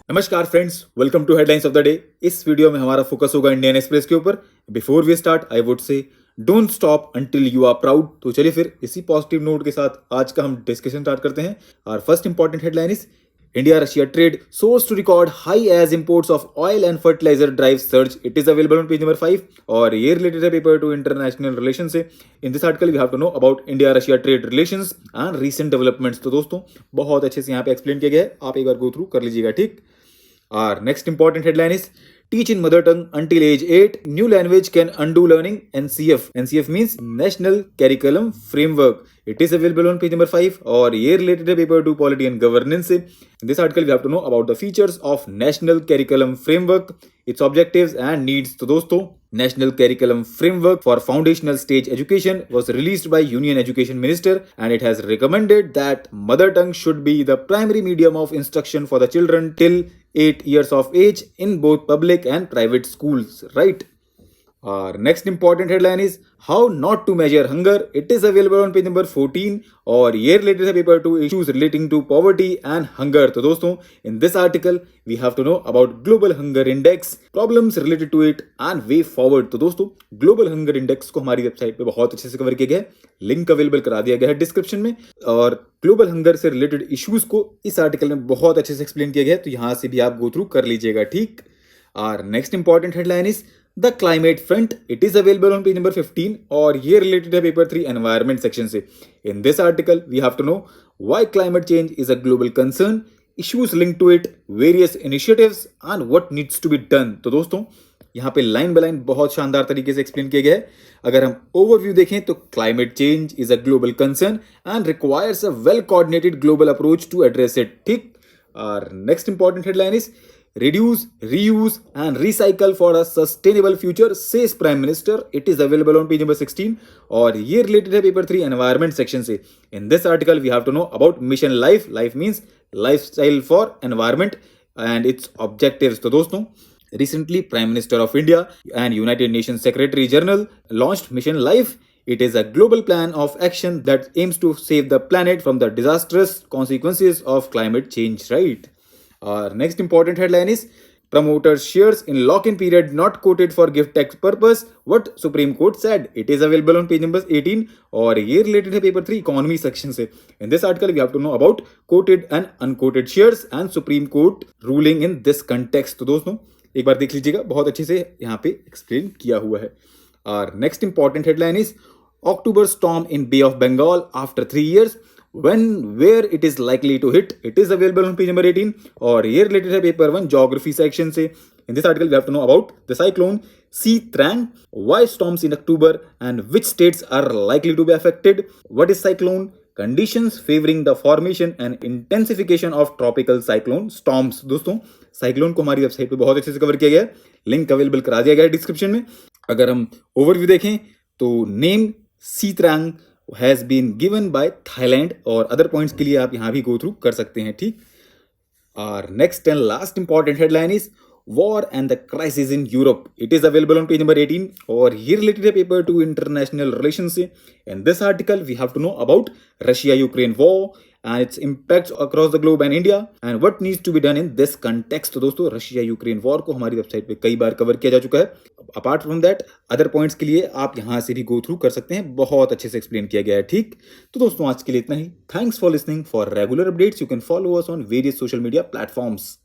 नमस्कार friends, welcome to headlines of the day. इस video में हमारा फोकस होगा इंडियन एक्सप्रेस के ऊपर। Before we start I would say don't stop until you are proud. तो चलिए फिर इसी पॉजिटिव नोट के साथ आज का हम डिस्कशन स्टार्ट करते हैं। और first important headline is India Russia trade soars to record high as imports of oil and fertiliser drive search. It is available on page number 5 और ये रिलेटेड है पेपर टू इंटरनेशनल रिलेशन से। In this article we have to know about India Russia trade relations and recent developments. तो दोस्तों बहुत अच्छे से यहाँ पे एक्सप्लेन किया गया है, आप एक बार गो थ्रू कर लीजिएगा। ठीक। Our next important headline is teach in mother tongue until age 8. New language can undo learning. NCF. NCF means National Curriculum Framework. It is available on page number 5 और ये related है paper 2 Polity and Governance से. In this article we have to know about the features of National Curriculum Framework, its objectives and needs. तो दोस्तों National Curriculum Framework for Foundational Stage Education was released by Union Education Minister and it has recommended that mother tongue should be the primary medium of instruction for the children till 8 years of age in both public and private schools, right? Our next important headline is how not to measure hunger. It is available on page number 14 और ये related है paper 2 issues relating to poverty and hunger. तो दोस्तों in this article we have to know about global hunger index, problems related to it and way forward. तो दोस्तों global hunger index को हमारी website पे बहुत अच्छे से कवर किया गया है, लिंक अवेलेबल करा दिया गया है डिस्क्रिप्शन में। और ग्लोबल हंगर से रिलेटेड इश्यूज को इस आर्टिकल में बहुत अच्छे से एक्सप्लेन किया गया है, तो यहाँ से भी आप गो थ्रू कर लीजिएगा। ठीक। और next important headline is the climate front. It is available on page number 15 और ये रिलेटेड है पेपर 3 एनवायरमेंट सेक्शन से। In this article we have to know why climate change is a global concern, issues link to it, various initiatives and what needs to be done. तो दोस्तों यहाँ पे line by line बहुत शानदार तरीके से explain किया गया है। अगर हम ओवरव्यू देखें तो climate change is a global concern and requires a well coordinated global approach to address it. ठीक। और next important headline is reduce, reuse and recycle for a sustainable future, says Prime Minister. It is available on page number 16 और ये related है paper 3 environment section से। In this article we have to know about mission life. Life means lifestyle for environment and its objectives. तो दोस्तों recently Prime Minister of India and United Nations Secretary General launched Mission Life. It is a global plan of action that aims to save the planet from the disastrous consequences of climate change, right? Our next important headline is promoters shares in lock-in period not quoted for gift tax purpose. What Supreme Court said. It is available on page number 18 और ये related है paper 3 economy section से। In this article we have to know about quoted and unquoted shares and Supreme Court ruling in this context. तो दोस्तों एक बार देख लीजिएगा, बहुत अच्छे से यहाँ पे explain किया हुआ है। Our next important headline is October storm in Bay of Bengal after 3 years. When, where it is likely to hit. It is available on page number 18 और ये related है paper 1 geography section से। In this article we have to know about the cyclone Sitrang, why storms in October and which states are likely to be affected. What is cyclone? Conditions favoring the formation and intensification of tropical cyclone storms. दोस्तों cyclone को हमारी website पे बहुत अच्छे से cover किया गया है, लिंक अवेलेबल करा दिया गया है डिस्क्रिप्शन में। अगर हम ओवरव्यू देखें तो name Sitrang has been given by Thailand और अदर पॉइंट्स के लिए आप यहाँ भी गो थ्रू कर सकते हैं। ठीक। और next and last important headline is war and the crisis in Europe. It is available on page number 18 और ये रिलेटेड है पेपर 2 इंटरनेशनल रिलेशन से। In this article we have to know about Russia Ukraine war and its impacts across the globe and India and what needs to be done in this context. तो दोस्तों Russia Ukraine war को हमारी website पे कई बार cover किया जा चुका है। Apart from that other points के लिए आप यहाँ से भी गो थ्रू कर सकते हैं, बहुत अच्छे से एक्सप्लेन किया गया है। ठीक। तो दोस्तों आज के लिए इतना ही। Thanks for listening. For regular updates you can follow us on various social media platforms.